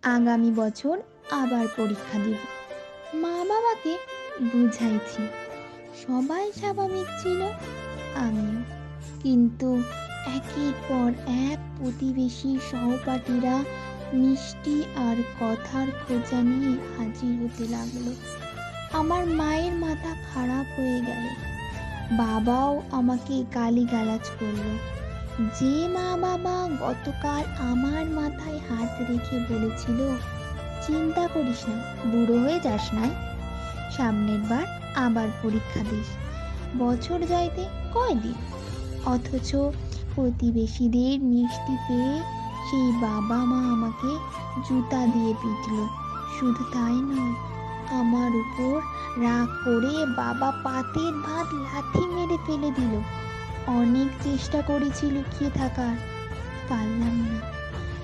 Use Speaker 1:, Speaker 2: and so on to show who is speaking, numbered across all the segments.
Speaker 1: আগামী বছর আবার পরীক্ষা দেব। মা বাবাকে বুঝাইছি, সবাই স্বাভাবিক ছিল, আমিও। কিন্তু একের পর এক প্রতিবেশী সহপাঠীরা মিষ্টি আর কথার খোঁচা নিয়ে হাজির হতে লাগলো। আমার মায়ের মাথা খারাপ হয়ে গেল। বাবাও আমাকে গালিগালাজ করলো। যে মা বাবা গতকাল আমার মাথায় হাত রেখে বলেছিল, চিন্তা করিস না, বুড়ো হয়ে যাস নাই, সামনের বার আবার পরীক্ষা দিস, বছর যাইতে কয়দিন, অথচ প্রতিবেশীদের মিষ্টি পেয়ে সেই বাবা মা আমাকে জুতা দিয়ে পিটল। শুধু তাই নয়, আমার উপর রাগ করে বাবা পাতের ভাত লাথি মেরে ফেলে দিল। অনেক চেষ্টা করেছি লুকিয়ে থাকার, পারলাম না।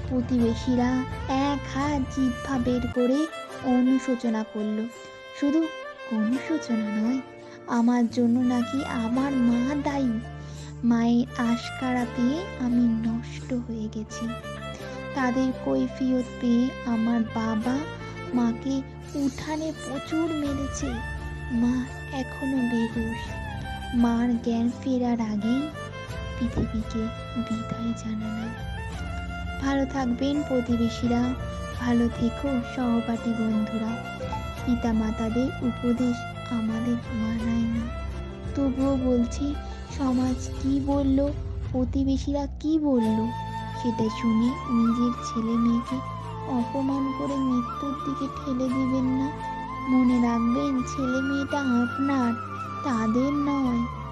Speaker 1: প্রতিবেশীরা এক হাত জিহ্বা বের করে অনুশোচনা করলো। শুধু অনুশোচনা নয়, আমার জন্য নাকি আমার মা দায়ী। মায়ের আশকারা পেয়ে আমি নষ্ট হয়ে গেছি। তাদের কৈফিয়ত পেয়ে আমার বাবা মাকে উঠানে প্রচুর মেরেছে। মা এখনো বেহুশ। মার জ্ঞান ফেরার আগেই পৃথিবীকে বিদায় জানালাম। ভালো থাকবেন প্রতিবেশীরা, ভালো থেকো সহপাঠী বন্ধুরা। পিতামাতাদের উপদেশ আমাদের মানায় না, তবুও বলছি, সমাজ কি বলল, প্রতিবেশীরা কি বলল, সেটা শুনে নিজের ছেলে মেয়েকে অপমান করে মৃত্যুর দিকে ঠেলে দিবেন না। মনে রাখবেন, ছেলে মেয়েটা আপনার, তাদের নয়।